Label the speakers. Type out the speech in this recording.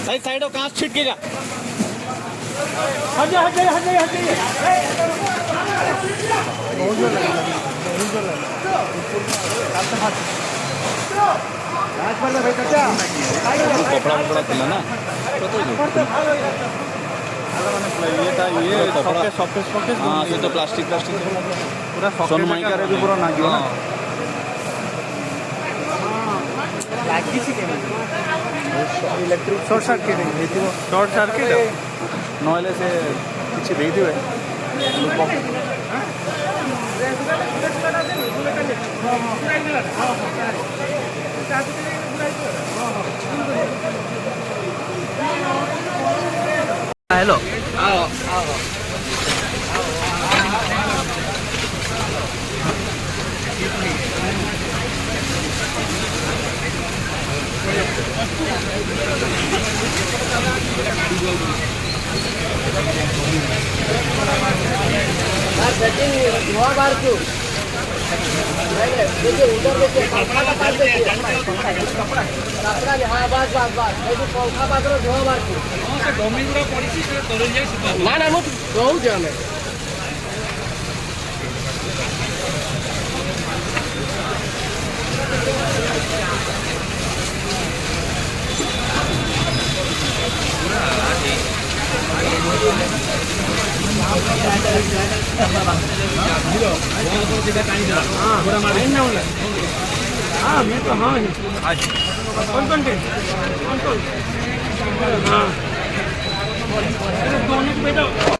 Speaker 1: Side side हो, कांच छिटकेगा।
Speaker 2: हट जाइए हट जाइए हट जाइए हट जाइए।
Speaker 1: कपड़ा वपड़ा थिला ना हाँ से तो प्लास्टिक प्लास्टिक
Speaker 2: पूरा
Speaker 1: सोनमाइका
Speaker 2: भी पूरा नागियो ना
Speaker 1: लागी छि
Speaker 2: इलेक्ट्रिक शॉर्ट सर्किट ହେଇଥିବ शॉर्ट सर्किट
Speaker 1: नहले से किछि देई दिबे
Speaker 2: हेलो
Speaker 1: आओ आओ
Speaker 3: बार क्यों देखिए उधर देखिए पंखा का पास देखिए कपड़ा हाँ बस बस बस देखिए पंखा पास धोआ बार क्यों ना ना मुझे कहूँ जाने
Speaker 2: हाँ मैं तो हाँ कौन हाँ दोनों को बेटा